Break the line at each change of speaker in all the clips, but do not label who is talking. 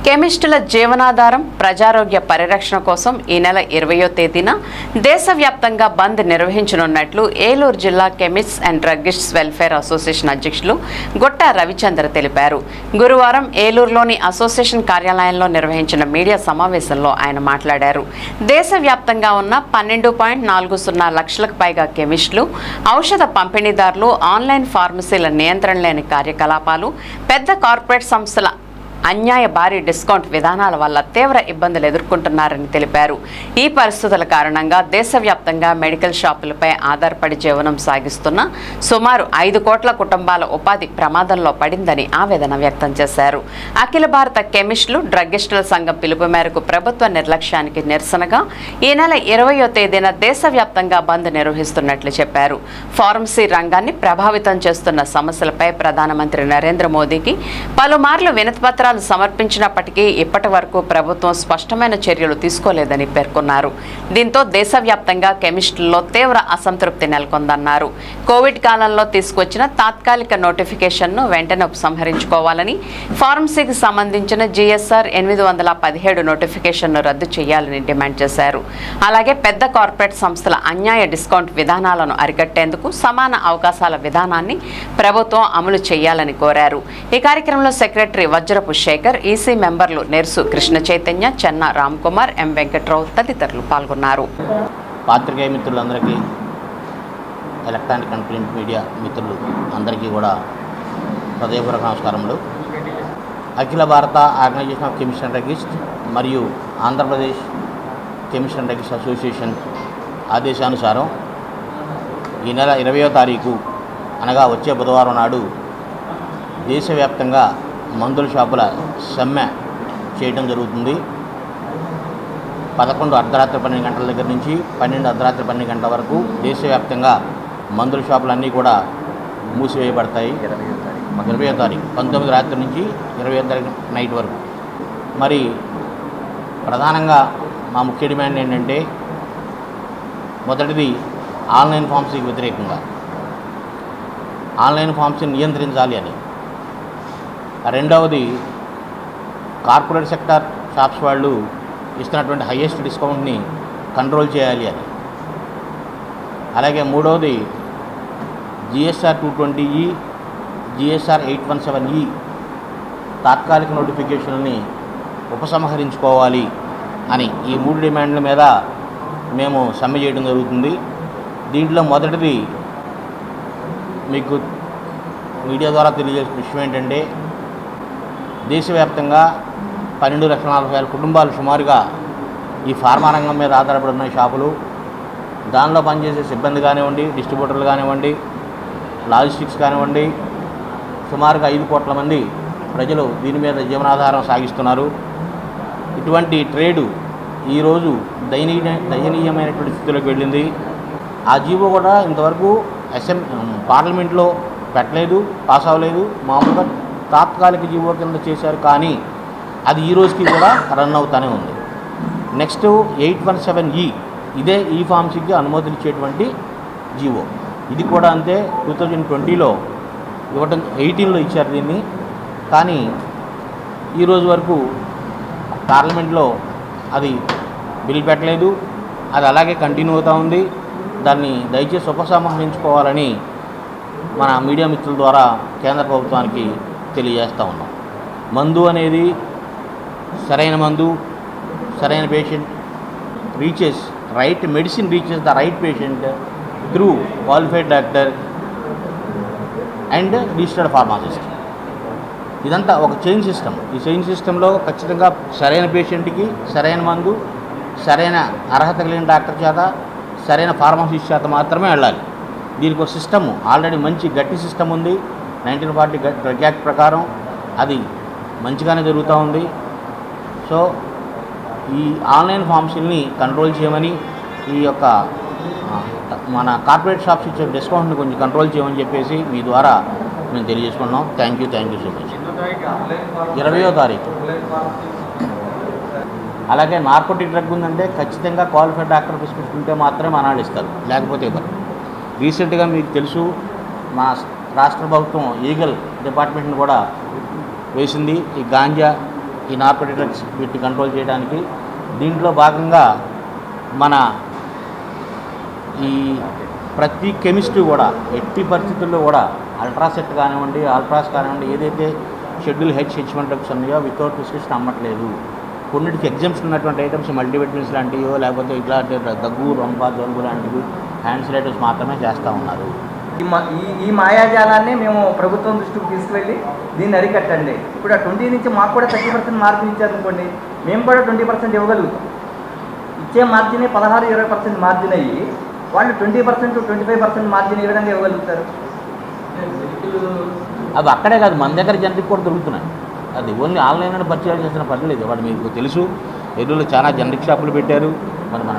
కెమిస్టుల జీవనాధారం ప్రజారోగ్య పరిరక్షణ కోసం ఈ నెల 20వ తేదీన దేశవ్యాప్తంగా బంద్ నిర్వహించనున్నట్లు ఏలూరు జిల్లా కెమిస్ట్స్ అండ్ డ్రగ్గిస్ట్స్ వెల్ఫేర్ అసోసియేషన్ అధ్యక్షులు గొట్ట రవిచంద్ర తెలిపారు. గురువారం ఏలూరులోని అసోసియేషన్ కార్యాలయంలో నిర్వహించిన మీడియా సమావేశంలో ఆయన మాట్లాడారు. దేశవ్యాప్తంగా ఉన్న 12.40 లక్షలకు పైగా కెమిస్టులు, ఔషధ పంపిణీదారులు, ఆన్లైన్ ఫార్మసీల నియంత్రణ లేని కార్యకలాపాలు, పెద్ద కార్పొరేట్ సంస్థల అన్యాయ భారీ డిస్కౌంట్ విధానాల వల్ల తీవ్ర ఇబ్బందులు ఎదుర్కొంటున్నారని తెలిపారు. ఈ పరిస్థితుల కారణంగా దేశవ్యాప్తంగా మెడికల్ షాపులపై ఆధారపడి జీవనం సాగిస్తున్న సుమారు 5 కోట్ల కుటుంబాల ఉపాధి ప్రమాదంలో పడిందని ఆవేదన వ్యక్తం చేశారు. అఖిల భారత కెమిస్టులు, డ్రగ్గిస్టుల సంఘం పిలుపు మేరకు ప్రభుత్వ నిర్లక్ష్యానికి నిరసనగా ఈ నెల 20వ తేదీన దేశవ్యాప్తంగా బంద్ నిర్వహిస్తున్నట్లు చెప్పారు. ఫార్మసీ రంగాన్ని ప్రభావితం చేస్తున్న సమస్యలపై ప్రధానమంత్రి నరేంద్ర మోదీకి పలుమార్లు వినతిపత్రాలు సమర్పించినప్పటికీ ఇప్పటి వరకు ప్రభుత్వం స్పష్టమైన చర్యలు తీసుకోలేదని పేర్కొన్నారు. దీంతో దేశవ్యాప్తంగా కెమిస్టుల్లో తీవ్ర అసంతృప్తి నెలకొందన్నారు. కోవిడ్ కాలంలో తీసుకొచ్చిన తాత్కాలిక నోటిఫికేషన్ను వెంటనే ఉపసంహరించుకోవాలని, ఫార్మసీకి సంబంధించిన జిఎస్ఆర్ 817 నోటిఫికేషన్ను రద్దు చేయాలని డిమాండ్ చేశారు. అలాగే పెద్ద కార్పొరేట్ సంస్థల అన్యాయ డిస్కౌంట్ విధానాలను అరికట్టేందుకు సమాన అవకాశాల విధానాన్ని ప్రభుత్వం అమలు చేయాలని కోరారు. ఈ కార్యక్రమంలో సెక్రటరీ వజ్రపు శేఖర్, ఈసీ మెంబర్లు నెర్సు కృష్ణ చైతన్య, చెన్న రామ్కుమార్, ఎం వెంకట్రావు తదితరులు పాల్గొన్నారు.
పాత్రికేయ మిత్రులందరికీ, ఎలక్ట్రానిక్ అండ్ ప్రింట్ మీడియా మిత్రులు అందరికీ కూడా హృదయపూర్వక నమస్కారములు. అఖిల భారత organisation of chemist and druggist మరియు Andhra Pradesh chemist and druggist association ఆదేశానుసారం ఈ నెల 20వ తారీఖు అనగా వచ్చే బుధవారం నాడు దేశవ్యాప్తంగా మందుల షాపుల సమ్మె చేయడం జరుగుతుంది. 11 అర్ధరాత్రి 12 గంటల దగ్గర నుంచి 12 అర్ధరాత్రి 12 గంటల వరకు దేశవ్యాప్తంగా మందుల షాపులన్నీ కూడా మూసివేయబడతాయి. 20వ తారీఖు 19 రాత్రి నుంచి 20వ తారీఖు నైట్ వరకు. మరి ప్రధానంగా మా ముఖ్య డిమాండ్ ఏంటంటే, మొదటిది ఆన్లైన్ ఫార్మసీకి వ్యతిరేకంగా ఆన్లైన్ ఫార్మసీని నియంత్రించాలి అని, రెండవది కార్పొరేట్ సెక్టార్ షాప్స్ వాళ్ళు ఇస్తున్నటువంటి హయ్యెస్ట్ డిస్కౌంట్ని కంట్రోల్ చేయాలి అని, అలాగే మూడవది జిఎస్ఆర్ 220E, జిఎస్ఆర్ 817E తాత్కాలిక నోటిఫికేషన్ని ఉపసంహరించుకోవాలి అని ఈ 3 డిమాండ్ల మీద మేము సమ్మె చేయడం జరుగుతుంది. దీంట్లో మొదటిది మీకు మీడియా ద్వారా తెలియజేసిన విషయం ఏంటంటే, దేశవ్యాప్తంగా 12,40,000 కుటుంబాలు సుమారుగా ఈ ఫార్మా రంగం మీద ఆధారపడి ఉన్న షాపులు, దానిలో పనిచేసే సిబ్బంది కానివ్వండి, డిస్ట్రిబ్యూటర్లు కానివ్వండి, లాజిస్టిక్స్ కానివ్వండి, సుమారుగా 5 కోట్ల మంది ప్రజలు దీని మీద జీవనాధారం సాగిస్తున్నారు. ఇటువంటి ట్రేడు ఈరోజు దయనీయమైనటువంటి స్థితిలోకి వెళ్ళింది. ఆ జీవో కూడా ఇంతవరకు పార్లమెంట్లో పెట్టలేదు, పాస్ అవ్వలేదు. మామూలుగా తాత్కాలిక జీవో కింద చేశారు, కానీ అది ఈ రోజుకి కూడా రన్ అవుతూనే ఉంది. నెక్స్ట్ 817E, ఇదే ఈ ఫార్మసీకి అనుమతులు ఇచ్చేటువంటి జీవో. ఇది కూడా అంతే, 2020లో ఇవ్వటం, 18లో ఇచ్చారు దీన్ని, కానీ ఈరోజు వరకు పార్లమెంట్లో అది బిల్ పెట్టలేదు. అది అలాగే కంటిన్యూ అవుతూ ఉంది. దాన్ని దయచేసి ఉపసంహరించుకోవాలని మన మీడియా మిత్రుల ద్వారా కేంద్ర ప్రభుత్వానికి తెలియజేస్తూ ఉన్నాం. మందు అనేది సరైన మందు, సరైన patient reaches right medicine reaches the right patient through qualified doctor and registered pharmacist. ఇదంతా ఒక చైన్ సిస్టమ్. ఈ చైన్ సిస్టంలో ఖచ్చితంగా సరైన పేషెంట్కి సరైన మందు, సరైన అర్హత కలిగిన డాక్టర్ చేత, సరైన ఫార్మసిస్ట్ చేత మాత్రమే వెళ్ళాలి. దీనికి ఒక సిస్టము, ఆల్రెడీ మంచి గట్టి సిస్టమ్ ఉంది. 1940 డ్రగ్ యాక్ట్ ప్రకారం అది మంచిగానే జరుగుతూ ఉంది. సో ఈ ఆన్లైన్ ఫార్మసీని కంట్రోల్ చేయమని, ఈ యొక్క మన కార్పొరేట్ షాప్స్ ఇచ్చే డిస్కౌంట్ని కొంచెం కంట్రోల్ చేయమని చెప్పేసి మీ ద్వారా మేము తెలియజేసుకున్నాం. Thank you so much. 20వ తారీఖు. అలాగే నార్కోటిక్ డ్రగ్ ఉందంటే ఖచ్చితంగా క్వాలిఫైడ్ డాక్టర్ ప్రిస్క్రిప్షన్ ఉంటే మాత్రమే మనాడు ఇస్తారు, లేకపోతే ఇవ్వరు. రీసెంట్గా మీకు తెలుసు, మా రాష్ట్ర ప్రభుత్వం ఈగల్ డిపార్ట్మెంట్ని కూడా వేసింది. ఈ గాంజా ఈ నార్కోటిక్ డ్రగ్స్ వీటిని కంట్రోల్ చేయడానికి. దీంట్లో భాగంగా మన ఈ ప్రతి కెమిస్ట్రీ కూడా ఎట్టి పరిస్థితుల్లో కూడా అల్ట్రాసెట్ కానివ్వండి, ఆల్ట్రాస్ కానివ్వండి, ఏదైతే షెడ్యూల్ H1 డ్రగ్స్ ఉన్నాయో వితౌట్ ప్రిస్క్రిప్షన్ అమ్మట్లేదు. కొన్నిటికి ఎగ్జామ్స్ ఉన్నటువంటి ఐటమ్స్ మల్టీవిటమిన్స్ లాంటివో లేకపోతే ఇట్లాంటి దగ్గు, రొంప, జలుబు లాంటివి హ్యాండ్ ఐటమ్స్ మాత్రమే చేస్తూ ఉన్నారు.
ఈ మాయాజాలాన్ని మేము ప్రభుత్వం దృష్టికి తీసుకువెళ్ళి దీన్ని అరికట్టండి. ఇప్పుడు ఆ 20 నుంచి మాకు కూడా 30% మార్జిన్ ఇచ్చారనుకోండి, మేము కూడా 20% ఇవ్వగలుగుతాం. ఇచ్చే మార్జినే 16-20% మార్జిన్ అయ్యి వాళ్ళు 20%, 25% మార్జిన్ ఏ విధంగా ఇవ్వగలుగుతారు?
అవి అక్కడే కాదు, మన దగ్గర జనరిక్ కూడా దొరుకుతున్నాయి. అది ఓన్లీ ఆన్లైన్లో పర్చేజ్ చేసిన పర్లేదు. వాడు మీకు తెలుసు, ఎరువులు చాలా జనరిక్ షాపులు పెట్టారు. మన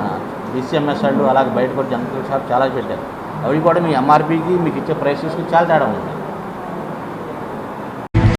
DCMS వాళ్ళు అలాగే బయట కూడా జనరిక్ షాప్ చాలా పెట్టారు. అవి కూడా మీ MRPకి మీకు ఇచ్చే ప్రైసెస్కి చాలా తేడా ఉంది.